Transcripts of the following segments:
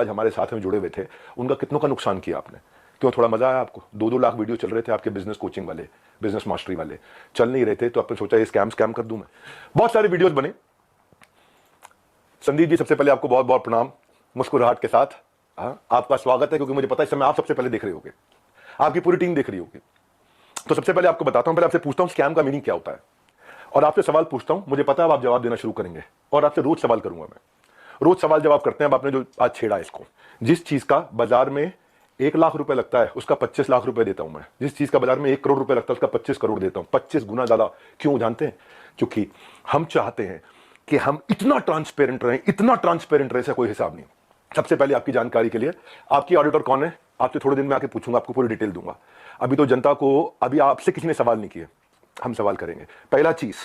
आज हमारे साथ में जुड़े हुए थे, उनका कितनों का नुकसान किया आपने? क्यों, थोड़ा मजा आया आपको? 2-2 लाख वीडियो चल रहे थे आपके बिजनेस कोचिंग वाले, बिजनेस मास्टरी वाले, चल नहीं रहे थे तो आपने सोचा ये स्कैम कर दूं मैं। बहुत सारे वीडियोस बने। संदीप जी, सबसे पहले आपको बहुत बहुत प्रणाम, मुस्कुराहट के साथ। हाँ, आपका स्वागत है, क्योंकि मुझे पता है इस समय आप सबसे पहले देख रहे होगे, आपकी पूरी टीम देख रही होगी। तो सबसे पहले आपको बताता हूं, पहले आपसे पूछता हूं स्कैम का मीनिंग क्या होता है, और आपसे सवाल पूछता हूं। मुझे पता है आप जवाब देना शुरू करेंगे, और आपसे रोज सवाल करूंगा मैं। रोज सवाल जवाब करते हैं। अब आपने जो आज छेड़ा इसको, जिस चीज का बाजार में 1 लाख रुपए लगता है उसका 25 लाख रुपए देता हूं मैं। जिस चीज का बाजार में 1 करोड़ रुपए लगता है उसका 25 करोड़ देता हूं, 25 गुना ज्यादा। क्यों जानते हैं? क्योंकि हम चाहते हैं कि हम इतना ट्रांसपेरेंट रहें, इतना ट्रांसपेरेंट रहे, कोई हिसाब नहीं। सबसे पहले आपकी जानकारी के लिए, आपकी ऑडिटर कौन है आपसे थोड़े दिन में आके पूछूंगा, आपको पूरी डिटेल दूंगा। अभी तो जनता को, अभी आपसे किसी ने सवाल नहीं किए, हम सवाल करेंगे। पहला चीज,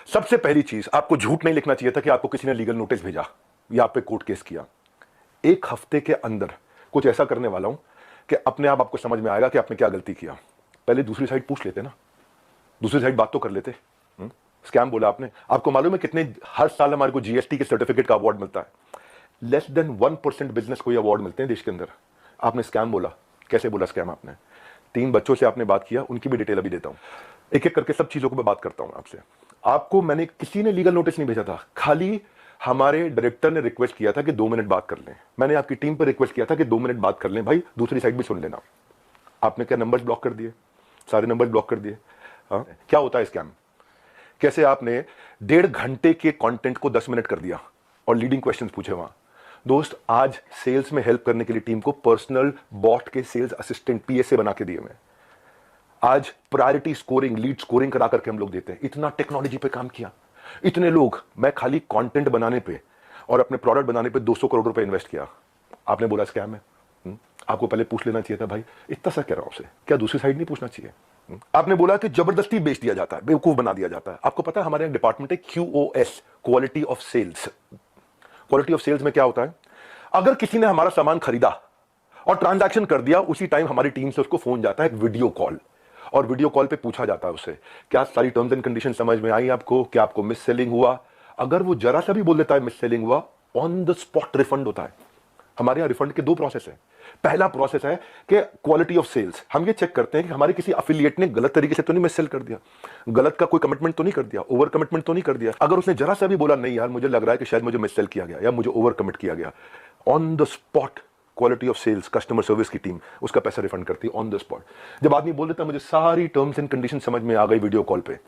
सबसे पहली चीज, आपको झूठ नहीं लिखना चाहिए था कि आपको किसी ने लीगल नोटिस भेजा या आप पे कोर्ट केस किया। 1 हफ्ते के अंदर कुछ ऐसा करने वाला हूं कि अपने आप आपको समझ में आएगा कि आपने क्या गलती किया। पहले दूसरी साइड पूछ लेते ना, दूसरी साइड बात तो कर लेते। स्कैम बोला आपने। आपको मालूम है कितने हर साल हमारे को जीएसटी के सर्टिफिकेट का अवार्ड मिलता है? लेस देन 1% बिजनेस को ये अवार्ड मिलते हैं देश के अंदर। आपने स्कैम बोला। कैसे बोला स्कैम आपने? 3 बच्चों से आपने बात किया, उनकी भी डिटेल अभी देता हूं। एक एक करके सब चीजों को मैं बात करता हूं आपसे। आपको मैंने, किसी ने लीगल नोटिस नहीं भेजा था, खाली हमारे डायरेक्टर ने रिक्वेस्ट किया था कि 2 मिनट बात कर लें। मैंने आपकी टीम पर रिक्वेस्ट किया था कि 2 मिनट बात कर लें भाई, दूसरी साइड भी सुन लेना। आपने क्या नंबर्स ब्लॉक कर दिए? सारे नंबर्स ब्लॉक कर दिए। हाँ, क्या होता है स्कैम? कैसे आपने 1.5 घंटे के कंटेंट को 10 मिनट कर दिया और लीडिंग क्वेश्चंस पूछे वहां। दोस्त, आज सेल्स में हेल्प करने के लिए टीम को पर्सनल बॉट के सेल्स असिस्टेंट पीएसए बना के दिए मैं। आज प्रायोरिटी स्कोरिंग, लीड स्कोरिंग करा करके हम लोग देते हैं। इतना टेक्नोलॉजी पे काम किया, इतने लोग। मैं खाली कंटेंट बनाने पे और अपने प्रोडक्ट बनाने पे 200 करोड़ रुपए इन्वेस्ट किया। आपने बोला स्कैम है। आपको पहले पूछ लेना चाहिए था भाई, इतना सा कह रहा हूं उसे, क्या दूसरी साइड नहीं पूछना चाहिए? आपने बोला कि जबरदस्ती बेच दिया जाता है, बेवकूफ बना दिया जाता है। आपको पता है हमारे डिपार्टमेंट है QOS, quality of sales. Quality of sales में क्या होता है? अगर किसी ने हमारा सामान खरीदा और ट्रांजैक्शन कर दिया, उसी टाइम हमारी टीम से उसको फोन जाता है, एक वीडियो कॉल, और वीडियो कॉल पे पूछा जाता है उससे, क्या सारी टर्म्स एंड कंडीशन समझ में आई आपको? क्या आपको मिस सेलिंग हुआ? अगर वो जरा सा भी बोल देता है मिस सेलिंग हुआ, ऑन द स्पॉट रिफंड होता है। हमारे यहां रिफंड के 2 प्रोसेस है। पहला प्रोसेस है कि क्वालिटी ऑफ सेल्स, हम ये चेक करते हैं कि हमारे किसी अफिलिएट ने गलत तरीके से तो नहीं मिस सेल कर दिया, गलत का कोई कमिटमेंट तो नहीं कर दिया, ओवर कमिटमेंट तो नहीं कर दिया। अगर उसने जरा सा भी बोला नहीं यार मुझे लग रहा है कि शायद मुझे मिस सेल किया गया या मुझे ओवर कमिट किया गया, on the spot quality of sales, customer service की टीम उसका पैसा रिफंड करती है ऑन द स्पॉट। जब आदमी बोल देता है मुझे सारी टर्म्स एंड कंडीशन समझ में आ गई, वीडियो कॉल पे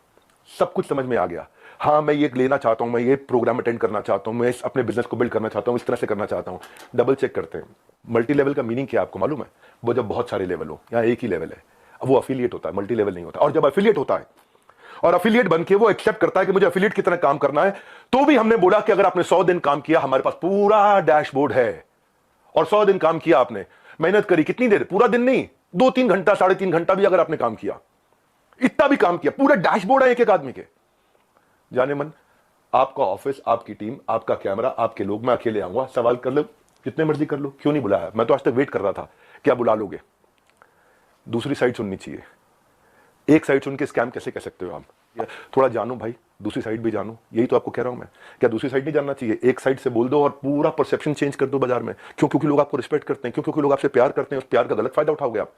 सब कुछ समझ में आ गया, हाँ मैं ये लेना चाहता हूं, मैं ये प्रोग्राम अटेंड करना चाहता हूं, मैं अपने बिजनेस को बिल्ड करना चाहता हूं, इस तरह से करना चाहता हूं, डबल चेक करते हैं। मल्टी लेवल का मीनिंग क्या आपको मालूम है? वो जब बहुत सारे लेवल हो, यहाँ एक ही लेवल है, अब वो अफिलिएट होता है, मल्टी लेवल नहीं होता। और जब अफिलिएट होता है और अफिलिएट बन के वो एक्सेप्ट करता है कि मुझे अफिलिएट की तरह काम करना है, तो भी हमने बोला कि अगर आपने 100 दिन काम किया, हमारे पास पूरा डैशबोर्ड है। और 100 दिन काम किया आपने, मेहनत करी, कितनी देर? पूरा दिन नहीं, 2-3 घंटा, 3.5 घंटा भी अगर आपने काम किया, इतना भी काम किया, पूरा डैशबोर्ड है एक एक आदमी के। जाने मन, आपका ऑफिस, आपकी टीम, आपका कैमरा, आपके लोग, मैं अकेले आऊंगा, सवाल कर लो जितने मर्जी कर लो, क्यों नहीं बुलाया? मैं तो आज तक वेट कर रहा था, क्या बुला लोगे? दूसरी साइड सुननी चाहिए। एक साइड सुन के स्कैम कैसे कह सकते हो आप? थोड़ा जानो भाई, दूसरी साइड भी जानो, यही तो आपको कह रहा हूं मैं। क्या दूसरी साइड नहीं जानना चाहिए? एक साइड से बोल दो और पूरा परसेप्शन चेंज कर दो बाजार में। क्यों? क्योंकि लोग आपको रिस्पेक्ट करते हैं। क्यों? क्योंकि लोग आपसे प्यार करते हैं। उस प्यार का गलत फायदा उठाओगे आप?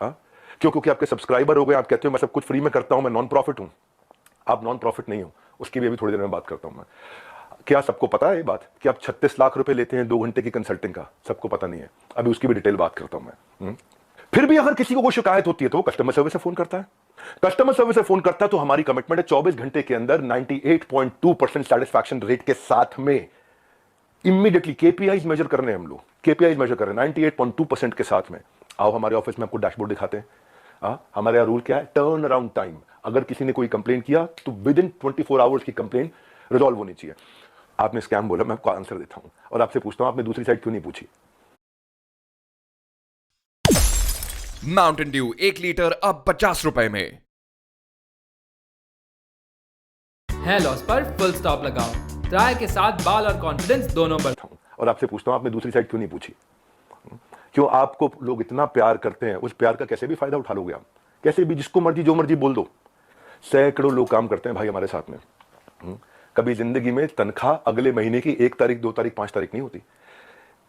हाँ, क्यों? क्योंकि आपके सब्सक्राइबर हो गए, आप कहते हो मैं सब कुछ फ्री में करता हूं, मैं नॉन प्रॉफिट हूं। आप नॉन प्रॉफिट नहीं हो, उसकी भी अभी थोड़ी देर में बात करता हूं मैं। क्या सबको पता है ये बात कि आप 36 लाख रुपए लेते हैं 2 घंटे की कंसल्टिंग का? सबको पता नहीं है, अभी उसकी भी डिटेल बात करता हूं मैं। फिर भी अगर किसी को कोई शिकायत होती है तो कस्टमर सर्विस से फोन करता है। कस्टमर सर्विस से फोन करता है तो हमारी कमिटमेंट है 24 घंटे के अंदर 98.2% सेटिस्फैक्शन रेट के साथ में इमीडिएटली केपीआईज मेजर कर रहे हैं हम लोग, केपीआईज मेजर कर रहे हैं 98.2% के साथ में। आओ हमारे ऑफिस में, आपको डैशबोर्ड दिखाते हैं। हमारे यहाँ रूल क्या है? Turn around time. अगर किसी ने कोई कंप्लेन किया तो विद इन 24 आवर्स की कंप्लेन रिजॉल्व होनी चाहिए। आपने स्कैम बोला, मैं आपको आंसर देता हूं और आपसे पूछता हूं आपने दूसरी साइड क्यों नहीं पूछी? माउंटेन ड्यू 1 लीटर अब 50 रुपए में। है लॉस पर फुल स्टॉप लगाओ। ट्राई के साथ बाल और कॉन्फिडेंस दोनों बढ़। और आपसे पूछता हूं आपने दूसरी साइड क्यों नहीं पूछी? क्यों? आपको लोग इतना प्यार करते हैं, उस प्यार का कैसे भी फायदा उठा लोगे आप? कैसे भी, जिसको मर्जी जो मर्जी बोल दो। सैकड़ों लोग काम करते हैं भाई हमारे साथ में। कभी जिंदगी में तनख्वाह अगले महीने की 1 तारीख, 2 तारीख, 5 तारीख नहीं होती।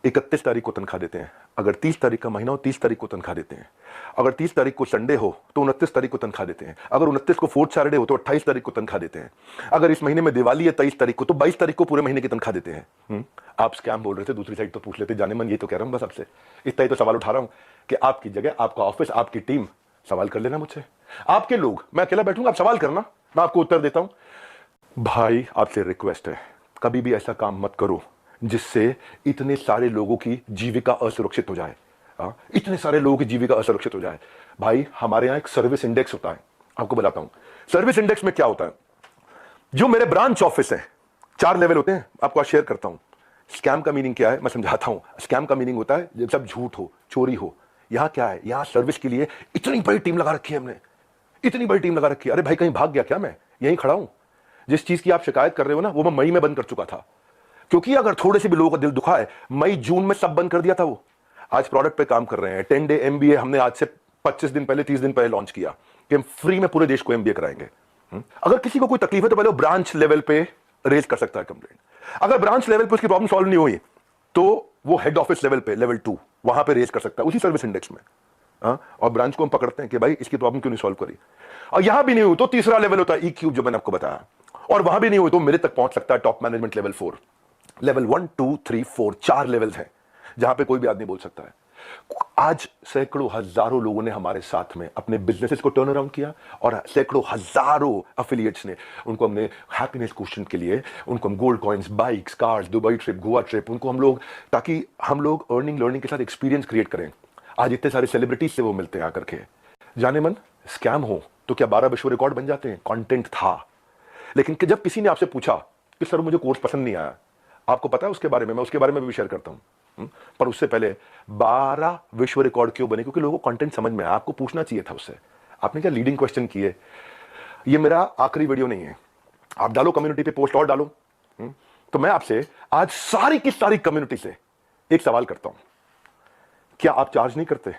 31 तारीख को तनख्वाह देते हैं। अगर 30 तारीख का महीना हो 30 तारीख को तनख्वाह देते हैं। अगर 30 तारीख को संडे हो तो 29 तारीख को तनख्वाह देते हैं। अगर 29 को फोर्थ सैटरडे हो तो 28 तारीख को तनख्वाह देते हैं। अगर इस महीने में दिवाली है 23 तारीख को तो 22 तारीख को पूरे महीने की तनख्वाह देते हैं। आप स्कैम बोल रहे थे, दूसरी साइड तो पूछ लेते। जाने मन ये तो कह रहा हूं बस आपसे, इतना ही तो सवाल उठा रहा हूं कि आपकी जगह, आपका ऑफिस, आपकी टीम सवाल कर लेना मुझसे। आपके लोग, मैं अकेला बैठूंगा, आप सवाल करना, मैं आपको उत्तर देता हूं। भाई आपसे रिक्वेस्ट है, कभी भी ऐसा काम मत करो जिससे इतने सारे लोगों की जीविका असुरक्षित हो जाए। इतने सारे लोगों की जीविका असुरक्षित हो जाए। भाई हमारे यहां एक सर्विस इंडेक्स होता है, आपको बताता हूं। सर्विस इंडेक्स में क्या होता है, जो मेरे ब्रांच ऑफिस है, 4 लेवल होते हैं, आपको आज शेयर करता हूं। स्कैम का मीनिंग क्या है मैं समझाता हूं। स्कैम का मीनिंग होता है जब सब झूठ हो, चोरी हो। यहां क्या है, यहां सर्विस के लिए इतनी बड़ी टीम लगा रखी है हमने, इतनी बड़ी टीम लगा रखी है। अरे भाई कहीं भाग गया क्या, मैं यहीं खड़ा हूं। जिस चीज की आप शिकायत कर रहे हो ना, वो मैं मई में बंद कर चुका था, क्योंकि अगर थोड़े से भी लोगों का दिल दुखा है, मई जून में सब बंद कर दिया था। वो आज प्रोडक्ट पे काम कर रहे हैं। 10 डे MBA हमने आज से 25 दिन पहले, 30 दिन पहले लॉन्च किया कि हम फ्री में पूरे देश को MBA कराएंगे। अगर किसी को कोई तकलीफ है तो पहले वो ब्रांच लेवल पे रेज कर सकता है कंप्लेंट। अगर ब्रांच लेवल पे उसकी प्रॉब्लम सॉल्व नहीं हुई तो वो हेड ऑफिस लेवल पे, लेवल 2, वहां पे रेज कर सकता है उसी सर्विस इंडेक्स में। और ब्रांच को हम पकड़ते हैं कि भाई इसकी प्रॉब्लम क्यों नहीं सॉल्व करी। और यहां भी नहीं हुई तो तीसरा लेवल होता है EQ, जो मैंने आपको बताया। और वहां भी नहीं हुई तो मेरे तक पहुंच सकता है top management level 4। Level 1 2 3 4 4 levels हैं जहां पे कोई भी आदमी बोल सकता है। आज सैकड़ों हजारों लोगों ने हमारे साथ में अपने बिजनेसेस को टर्न अराउंड किया, और सैकड़ों हजारों एफिलिएट्स ने, उनको हमने हैप्पीनेस क्वेश्चन के लिए, उनको हम gold coins, bikes, cars, Dubai trip, Goa trip, उनको हम लोग, ताकि हम लोग अर्निंग लर्निंग के साथ एक्सपीरियंस क्रिएट करें। आज इतने सारे सेलिब्रिटीज से वो मिलते हैं आकर के। जाने मन स्कैम हो तो क्या 12 विश्व रिकॉर्ड बन जाते हैं? कंटेंट था, लेकिन जब किसी ने आपसे पूछा कि सर मुझे कोर्स पसंद नहीं आया, आपको पता है उसके बारे में, मैं उसके बारे में भी शेयर करता हूं। पर उससे पहले 12 विश्व रिकॉर्ड क्यों बने? क्योंकि लोगों को कंटेंट समझ में आया। आपको पूछना चाहिए था उससे। आपने क्या लीडिंग क्वेश्चन किए। ये मेरा आखिरी वीडियो नहीं है, आप डालो कम्युनिटी पे पोस्ट और डालो। तो मैं आपसे आज सारी की सारी कम्युनिटी से एक सवाल करता हूं, क्या आप चार्ज नहीं करते?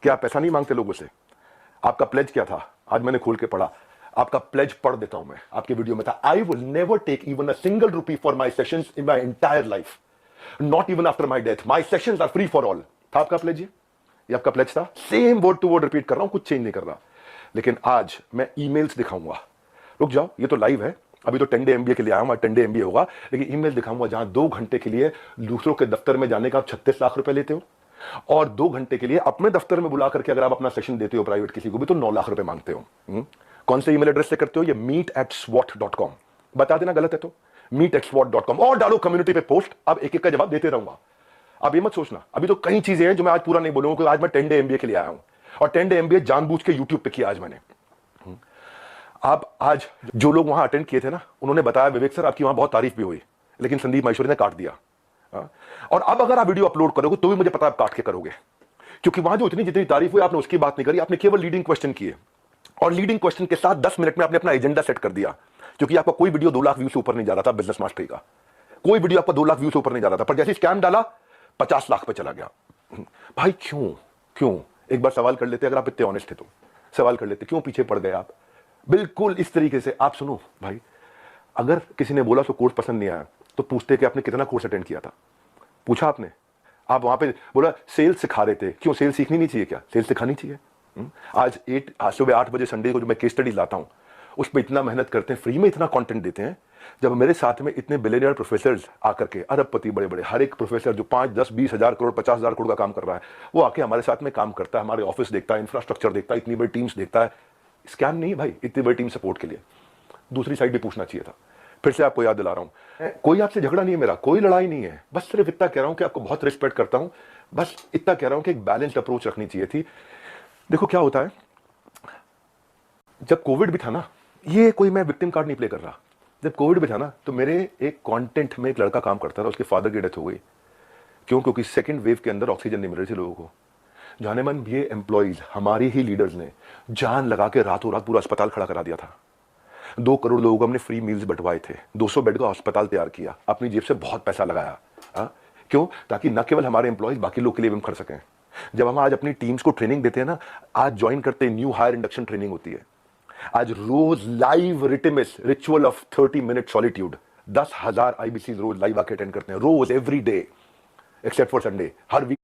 क्या आप पैसा नहीं मांगते लोगों से? आपका प्लेज क्या था? आज मैंने खोल के पढ़ा, आपका प्लेज पढ़ देता हूं मैं। आपके वीडियो में था, I will never take even a single rupee for my sessions in my entire life, not even after my death, my sessions are free for all. था आपका प्लेज? ये आपका प्लेज था। Same word to word repeat कर रहा हूं, कुछ change नहीं कर रहा। लेकिन आज मैं ईमेल्स दिखाऊंगा। रुक जाओ, ये तो लाइव है, अभी तो 10 डे MBA के लिए आया हूं, 10 डे MBA होगा, लेकिन ईमेल दिखाऊंगा जहां 2 घंटे के लिए दूसरों के दफ्तर में जाने का आप 36 लाख रुपए लेते हो, और 2 घंटे के लिए अपने दफ्तर में बुला करके अगर आप अपना सेशन देते हो प्राइवेट किसी को भी तो 9 लाख रुपए मांगते हो। कौन से ईमेल एड्रेस से करते हो? ये meet@swat.com। बता देना गलत है तो meet@swat.com, और डालो कम्युनिटी पे पोस्ट। अब एक एक का जवाब देते रहूंगा। अब ये मत सोचना, अभी तो कई चीजें हैं जो मैं आज पूरा नहीं बोलूंगा, क्योंकि आज मैं 10 डे MBA के लिए आया हूं, और 10 डे MBA जानबूझ के यूट्यूब पे किया आज मैंने। आप आज जो लोग वहां अटेंड किए थे ना, उन्होंने बताया विवेक सर आपकी वहां बहुत तारीफ भी हुई, लेकिन संदीप माहेश्वरी ने काट दिया। और अब अगर आप वीडियो अपलोड करोगे तो भी मुझे पता है आप काट के करोगे, क्योंकि वहां जो इतनी जितनी तारीफ हुई आपने उसकी बात नहीं करी, आपने केवल लीडिंग क्वेश्चन किए, और लीडिंग क्वेश्चन के साथ 10 मिनट में आपने अपना एजेंडा सेट कर दिया। क्योंकि आपका कोई वीडियो 2 लाख व्यू से ऊपर नहीं जा रहा था बिजनेस मास्टरी का, कोई वीडियो आपका 2 लाख व्यू से ऊपर नहीं जा रहा था, पर जैसे स्कैम डाला 50 लाख पे चला गया। भाई क्यों एक बार सवाल कर लेते, अगर आप इतने ऑनेस्ट थे तो सवाल कर लेते, क्यों पीछे पड़ गए आप? बिल्कुल इस तरीके से आप सुनो भाई, अगर किसी ने बोला तो कोर्स पसंद नहीं आया तो पूछते कि आपने कितना कोर्स अटेंड किया था, पूछा आपने? आप वहां पे बोला सेल्स सिखा रहे थे, क्यों सेल्स सीखनी नहीं चाहिए क्या? सेल्स सिखानी चाहिए। आज सुबह 8 बजे संडे को जो मैं केस स्टडी लाता हूं उस पर इतना मेहनत करते हैं, फ्री में इतना कंटेंट देते हैं। जब मेरे साथ में इतने बिलियनियर प्रोफेसर्स आकर के, अरबपति बड़े बड़े, हर एक प्रोफेसर जो 5 10 20 हजार करोड़ 50 हजार करोड़ का काम कर रहा है, वो आके हमारे साथ में काम करता है, हमारे ऑफिस देखता है, इंफ्रास्ट्रक्चर देखता है, इतनी बड़ी टीम्स देखता है। स्कैम नहीं भाई, इतनी बड़ी टीम सपोर्ट के लिए। दूसरी साइड भी पूछना चाहिए था। फिर से आपको याद दिला रहा हूं, कोई आपसे झगड़ा नहीं है मेरा, कोई लड़ाई नहीं है, बस सिर्फ इतना कह रहा हूं कि आपको बहुत रिस्पेक्ट करता हूं, बस इतना कह रहा हूं कि एक बैलेंस्ड अप्रोच रखनी चाहिए थी। देखो क्या होता है, जब कोविड भी था ना, ये कोई मैं विक्टिम कार्ड नहीं प्ले कर रहा, जब कोविड भी था ना तो मेरे एक कंटेंट में एक लड़का काम करता था, उसके फादर की डेथ हो गई। क्यों? क्योंकि सेकंड वेव के अंदर ऑक्सीजन नहीं मिल रही थी लोगों को। जाने मन ये एम्प्लॉइज, हमारे ही लीडर्स ने जान लगा के रातों रात पूरा अस्पताल खड़ा करा दिया था। 2 करोड़ लोगों को हमने फ्री मील्स बंटवाए थे, 200 बेड का अस्पताल तैयार किया, अपनी जेब से बहुत पैसा लगाया। क्यों? ताकि न केवल हमारे एम्प्लॉइज, बाकी लोग के लिए भी हम कर सकें। जब हम आज अपनी टीम्स को ट्रेनिंग देते हैं ना, आज ज्वाइन करते हैं, न्यू हायर इंडक्शन ट्रेनिंग होती है, आज रोज लाइव रिटिमिस ritual of 30 minute solitude, 10,000 IBCs रोज लाइव आके अटेंड करते हैं, रोज every day. Except for Sunday हर वीक